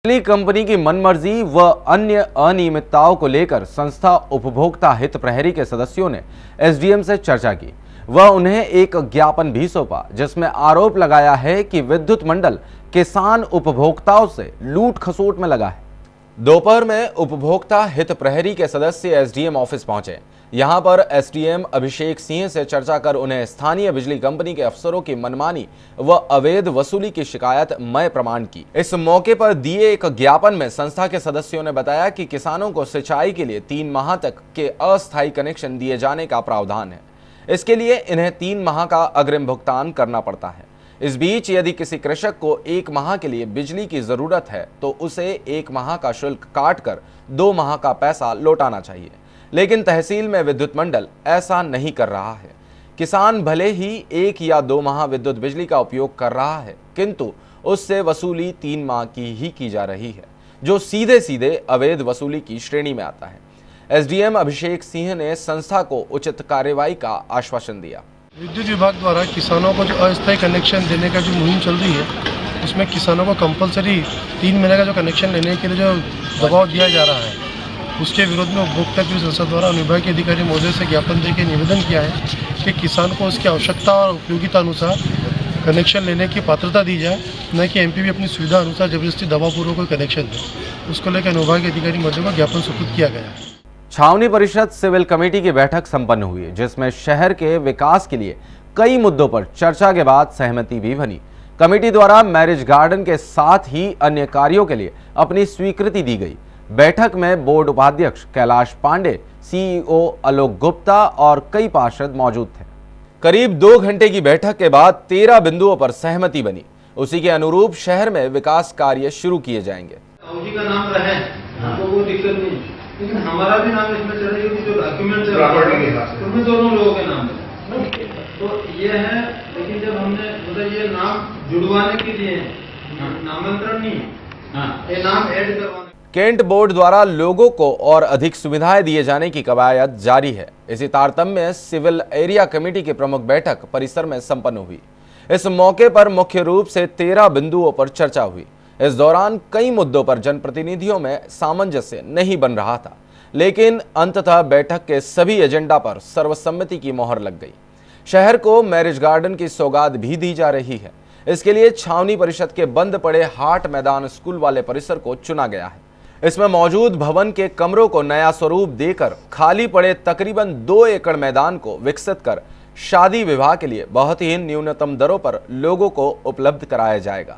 बिजली कंपनी की मनमर्जी व अन्य अनियमितताओं को लेकर संस्था उपभोक्ता हित प्रहरी के सदस्यों ने एसडीएम से चर्चा की व उन्हें एक ज्ञापन भी सौंपा, जिसमें आरोप लगाया है कि विद्युत मंडल किसान उपभोक्ताओं से लूट खसोट में लगा है। दोपहर में उपभोक्ता हित प्रहरी के सदस्य एसडीएम ऑफिस पहुंचे। यहां पर एसडीएम अभिषेक सिंह से चर्चा कर उन्हें स्थानीय बिजली कंपनी के अफसरों की मनमानी व अवैध वसूली की शिकायत मय प्रमाण की। इस मौके पर दिए एक ज्ञापन में संस्था के सदस्यों ने बताया कि किसानों को सिंचाई के लिए 3 माह तक के अस्थायी कनेक्शन दिए जाने का प्रावधान है। इसके लिए इन्हें 3 माह का अग्रिम भुगतान करना पड़ता है। इस बीच यदि किसी कृषक को 1 माह के लिए बिजली की जरूरत है तो उसे 1 माह का शुल्क काटकर 2 माह का पैसा लौटाना चाहिए, लेकिन तहसील में विद्युत मंडल ऐसा नहीं कर रहा है। किसान भले ही 1 या 2 माह विद्युत बिजली का उपयोग कर रहा है, किंतु उससे वसूली 3 माह की ही की जा रही है, जो सीधे सीधे अवैध वसूली की श्रेणी में आता है। एसडीएम अभिषेक सिंह ने संस्था को उचित कार्रवाई का आश्वासन दिया। विद्युत विभाग द्वारा किसानों को जो अस्थायी कनेक्शन देने का जो मुहिम चल रही है, उसमें किसानों को कंपलसरी 3 महीने का जो कनेक्शन लेने के लिए जो दबाव दिया जा रहा है, उसके विरोध में उपभोक्ता की संस्था द्वारा विभाग के अधिकारी महोदय से ज्ञापन देकर निवेदन किया है कि किसान को उसकी आवश्यकता और उपयोगिता अनुसार कनेक्शन लेने की पात्रता दी जाए, न कि एमपीवी अपनी सुविधा अनुसार जबरदस्ती दबावपूर्वक कोई कनेक्शन दे। उसको लेकर विभाग के अधिकारी महोदय को ज्ञापन सुपुर्द किया गया है। छावनी परिषद सिविल कमेटी की बैठक संपन्न हुई, जिसमें शहर के विकास के लिए कई मुद्दों पर चर्चा के बाद सहमति भी बनी। कमेटी द्वारा मैरिज गार्डन के साथ ही अन्य कार्यों के लिए अपनी स्वीकृति दी गई। बैठक में बोर्ड उपाध्यक्ष कैलाश पांडे, सीईओ आलोक गुप्ता और कई पार्षद मौजूद थे। करीब 2 घंटे की बैठक के बाद 13 बिंदुओं पर सहमति बनी। उसी के अनुरूप शहर में विकास कार्य शुरू किए जाएंगे। का नाम रहे तो वो दिक्कत नहीं, लेकिन हमारा भी नाम इसमें चल रही है, जो डॉक्यूमेंट उसमें दोनों लोगों के नाम है, तो ये है। लेकिन जब हमने मतलब ये नाम जुड़वाने के लिए नामांतरण नहीं, ये नाम ऐड करवाने। केंट बोर्ड द्वारा लोगों को और अधिक सुविधाएं दिए जाने की कवायद जारी है। इसी तारतम्य में सिविल एरिया कमेटी की प्रमुख बैठक परिसर में संपन्न हुई। इस मौके पर मुख्य रूप से 13 बिंदुओं पर चर्चा हुई। इस दौरान कई मुद्दों पर जनप्रतिनिधियों में सामंजस्य नहीं बन रहा था, लेकिन अंततः बैठक के सभी एजेंडा पर सर्वसम्मति की मोहर लग गई। शहर को मैरिज गार्डन की सौगात भी दी जा रही है। इसके लिए छावनी परिषद के बंद पड़े हाट मैदान स्कूल वाले परिसर को चुना गया है। इसमें मौजूद भवन के कमरों को नया स्वरूप देकर खाली पड़े तकरीबन 2 एकड़ मैदान को विकसित कर शादी विवाह के लिए बहुत ही न्यूनतम दरों पर लोगों को उपलब्ध कराया जाएगा।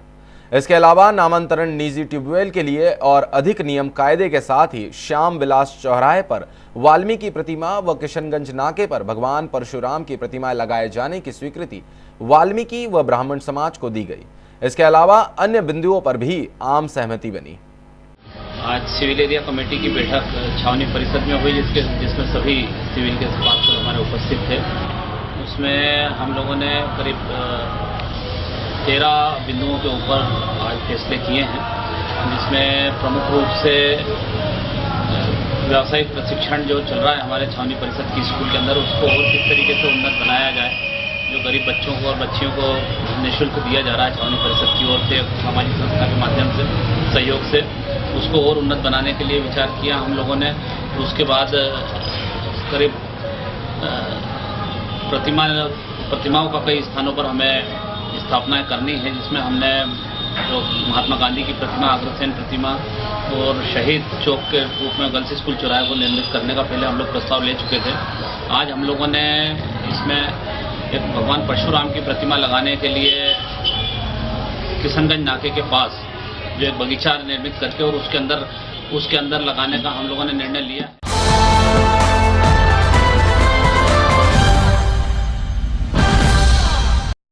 इसके अलावा नामांतरण निजी ट्यूबवेल के लिए और अधिक नियम कायदे के साथ ही श्याम विलास चौराहे पर वाल्मीकि प्रतिमा व किशनगंज नाके पर भगवान परशुराम की प्रतिमाएं लगाए जाने की स्वीकृति वाल्मीकि व ब्राह्मण समाज को दी गई। इसके अलावा अन्य बिंदुओं पर भी आम सहमति बनी। आज सिविल एरिया कमेटी की बैठक छावनी परिषद में हुई, जिसमें सभी सिविल के पार्षद हमारे उपस्थित थे। उसमें हम लोगों ने करीब 13 बिंदुओं के ऊपर आज फैसले किए हैं, जिसमें प्रमुख रूप से व्यावसायिक प्रशिक्षण जो चल रहा है हमारे छावनी परिषद की स्कूल के अंदर, उसको और किस तरीके से उन्नत बनाया जाए। जो गरीब बच्चों को और बच्चियों को निःशुल्क दिया जा रहा है छावनी परिषद की ओर से सामाजिक संस्था के माध्यम से सहयोग से, उसको और उन्नत बनाने के लिए विचार किया हम लोगों ने। उसके बाद करीब प्रतिमाओं का कई स्थानों पर हमें स्थापनाएं करनी है, जिसमें हमने जो महात्मा गांधी की प्रतिमा, अग्रसेन प्रतिमा और शहीद चौक के रूप में गर्ल्स स्कूल चौराहे को निर्मित करने का पहले हम लोग प्रस्ताव ले चुके थे। आज हम लोगों ने इसमें एक भगवान परशुराम की प्रतिमा लगाने के लिए किशनगंज नाके के पास जो एक बगीचा निर्मित करके और उसके अंदर लगाने का हम लोगों ने निर्णय लिया।